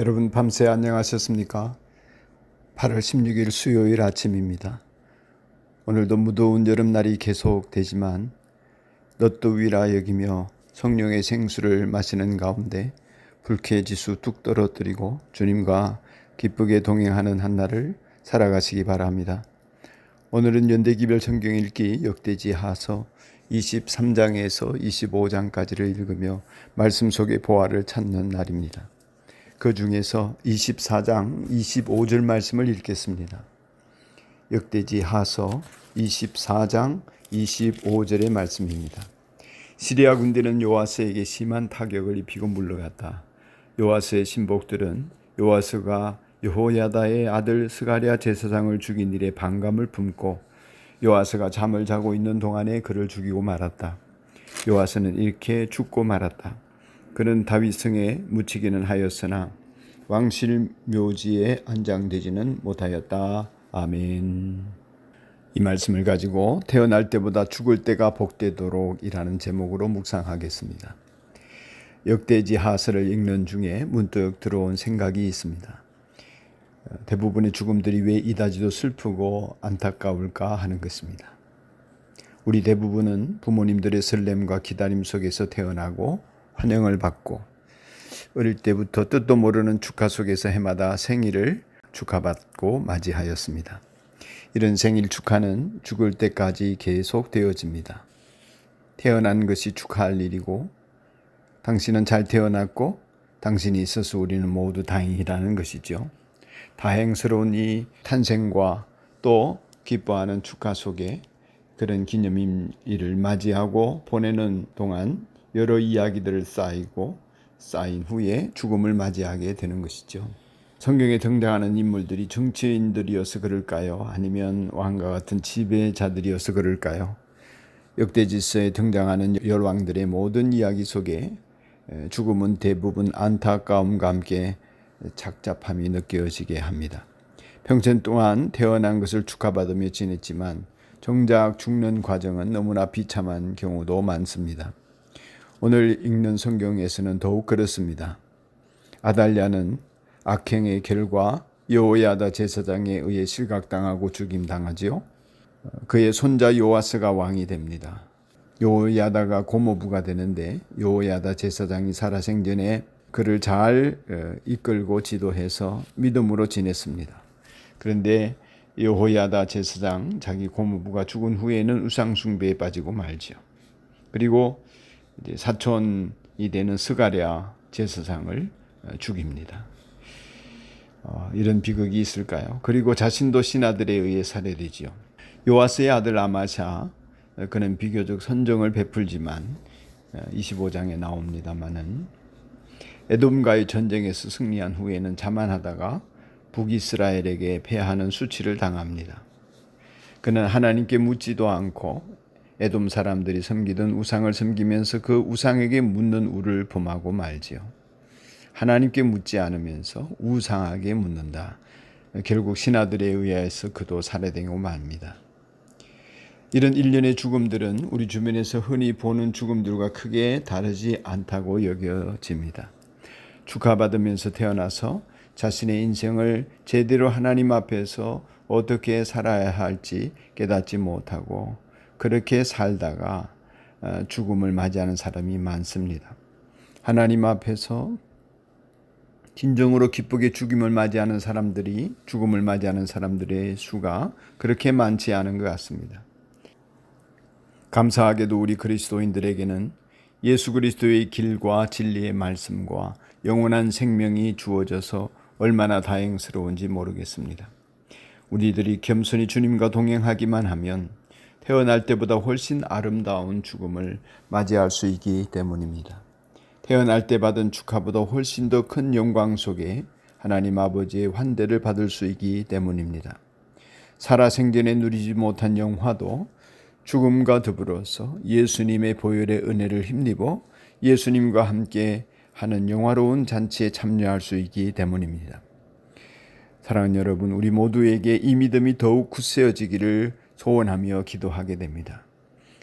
여러분 밤새 안녕하셨습니까? 8월 16일 수요일 아침입니다. 오늘도 무더운 여름날이 계속되지만 넛더위라 여기며 성령의 생수를 마시는 가운데 불쾌지수 뚝 떨어뜨리고 주님과 기쁘게 동행하는 한날을 살아가시기 바랍니다. 오늘은 연대기별 성경 읽기 역대지하서 23장에서 25장까지를 읽으며 말씀 속의 보화를 찾는 날입니다. 그 중에서 24장 25절 말씀을 읽겠습니다. 역대지하서 24장 25절의 말씀입니다. 시리아 군대는 요아스에게 심한 타격을 입히고 물러갔다. 요아스의 신복들은 요아스가 여호야다의 아들 스가랴 제사장을 죽인 일에 반감을 품고 요아스가 잠을 자고 있는 동안에 그를 죽이고 말았다. 요아스는 이렇게 죽고 말았다. 그는 다윗성에 묻히기는 하였으나 왕실 묘지에 안장되지는 못하였다. 아멘. 이 말씀을 가지고 태어날 때보다 죽을 때가 복되도록 이라는 제목으로 묵상하겠습니다. 역대지하서를 읽는 중에 문득 들어온 생각이 있습니다. 대부분의 죽음들이 왜 이다지도 슬프고 안타까울까 하는 것입니다. 우리 대부분은 부모님들의 설렘과 기다림 속에서 태어나고 환영을 받고 어릴 때부터 뜻도 모르는 축하 속에서 해마다 생일을 축하받고 맞이하였습니다. 이런 생일 축하는 죽을 때까지 계속되어집니다. 태어난 것이 축하할 일이고 당신은 잘 태어났고 당신이 있어서 우리는 모두 다행이라는 것이죠. 다행스러운 이 탄생과 또 기뻐하는 축하 속에 그런 기념일을 맞이하고 보내는 동안 여러 이야기들을 쌓인 후에 죽음을 맞이하게 되는 것이죠. 성경에 등장하는 인물들이 정치인들이어서 그럴까요? 아니면 왕과 같은 지배자들이어서 그럴까요? 역대지서에 등장하는 열왕들의 모든 이야기 속에 죽음은 대부분 안타까움과 함께 착잡함이 느껴지게 합니다. 평생 동안 태어난 것을 축하받으며 지냈지만 정작 죽는 과정은 너무나 비참한 경우도 많습니다. 오늘 읽는 성경에서는 더욱 그렇습니다. 아달랴는 악행의 결과 여호야다 제사장에 의해 실각당하고 죽임당하지요. 그의 손자 요아스가 왕이 됩니다. 여호야다가 고모부가 되는데 여호야다 제사장이 살아생전에 그를 잘 이끌고 지도해서 믿음으로 지냈습니다. 그런데 여호야다 제사장 자기 고모부가 죽은 후에는 우상 숭배에 빠지고 말죠. 그리고 이제 사촌이 되는 스가랴 제사장을 죽입니다. 이런 비극이 있을까요? 그리고 자신도 신하들에 의해 살해되지요. 요아스의 아들 아마샤, 그는 비교적 선정을 베풀지만 25장에 나옵니다마는 에돔과의 전쟁에서 승리한 후에는 자만하다가 북이스라엘에게 패하는 수치를 당합니다. 그는 하나님께 묻지도 않고 에돔 사람들이 섬기던 우상을 섬기면서 그 우상에게 묻는 우를 범하고 말지요. 하나님께 묻지 않으면서 우상에게 묻는다. 결국 신하들에 의해서 그도 살해되고 맙니다. 이런 일련의 죽음들은 우리 주변에서 흔히 보는 죽음들과 크게 다르지 않다고 여겨집니다. 축하받으면서 태어나서 자신의 인생을 제대로 하나님 앞에서 어떻게 살아야 할지 깨닫지 못하고 그렇게 살다가 죽음을 맞이하는 사람이 많습니다. 하나님 앞에서 진정으로 기쁘게 죽음을 맞이하는 사람들의 수가 그렇게 많지 않은 것 같습니다. 감사하게도 우리 그리스도인들에게는 예수 그리스도의 길과 진리의 말씀과 영원한 생명이 주어져서 얼마나 다행스러운지 모르겠습니다. 우리들이 겸손히 주님과 동행하기만 하면 태어날 때보다 훨씬 아름다운 죽음을 맞이할 수 있기 때문입니다. 태어날 때 받은 축하보다 훨씬 더 큰 영광 속에 하나님 아버지의 환대를 받을 수 있기 때문입니다. 살아생전에 누리지 못한 영화도 죽음과 더불어서 예수님의 보혈의 은혜를 힘입어 예수님과 함께 하는 영화로운 잔치에 참여할 수 있기 때문입니다. 사랑하는 여러분, 우리 모두에게 이 믿음이 더욱 굳세어지기를 소원하며 기도하게 됩니다.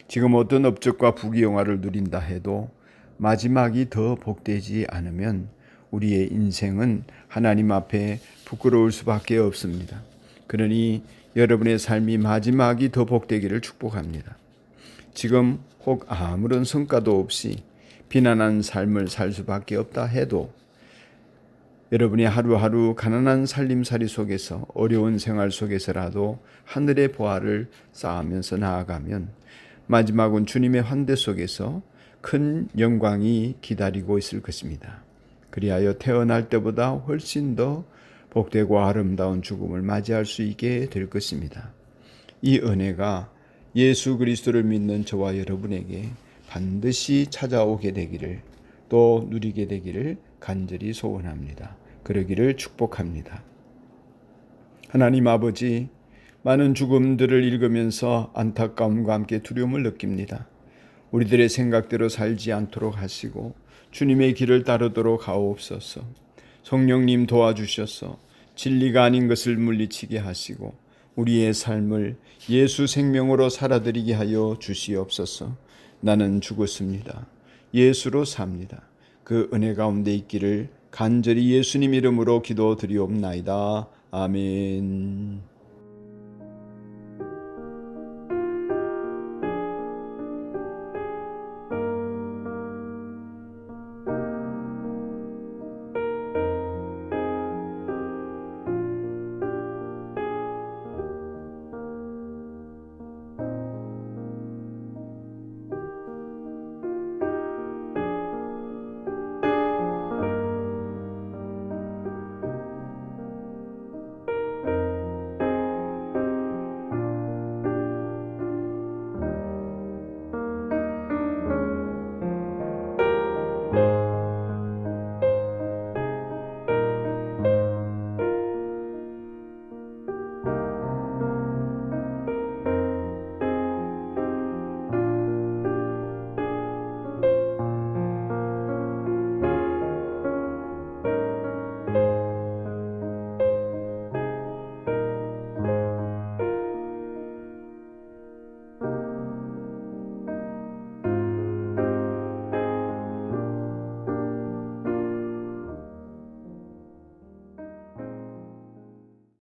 지금 어떤 업적과 부귀영화를 누린다 해도 마지막이 더 복되지 않으면 우리의 인생은 하나님 앞에 부끄러울 수밖에 없습니다. 그러니 여러분의 삶이 마지막이 더 복되기를 축복합니다. 지금 혹 아무런 성과도 없이 비난한 삶을 살 수밖에 없다 해도 여러분이 하루하루 가난한 살림살이 속에서 어려운 생활 속에서라도 하늘의 보화를 쌓으면서 나아가면 마지막은 주님의 환대 속에서 큰 영광이 기다리고 있을 것입니다. 그리하여 태어날 때보다 훨씬 더 복되고 아름다운 죽음을 맞이할 수 있게 될 것입니다. 이 은혜가 예수 그리스도를 믿는 저와 여러분에게 반드시 찾아오게 되기를, 또 누리게 되기를 간절히 소원합니다. 그러기를 축복합니다. 하나님 아버지, 많은 죽음들을 읽으면서 안타까움과 함께 두려움을 느낍니다. 우리들의 생각대로 살지 않도록 하시고 주님의 길을 따르도록 하옵소서. 성령님 도와주셔서 진리가 아닌 것을 물리치게 하시고 우리의 삶을 예수 생명으로 살아드리게 하여 주시옵소서. 나는 죽었습니다. 예수로 삽니다. 그 은혜 가운데 있기를 간절히 예수님 이름으로 기도드리옵나이다. 아멘.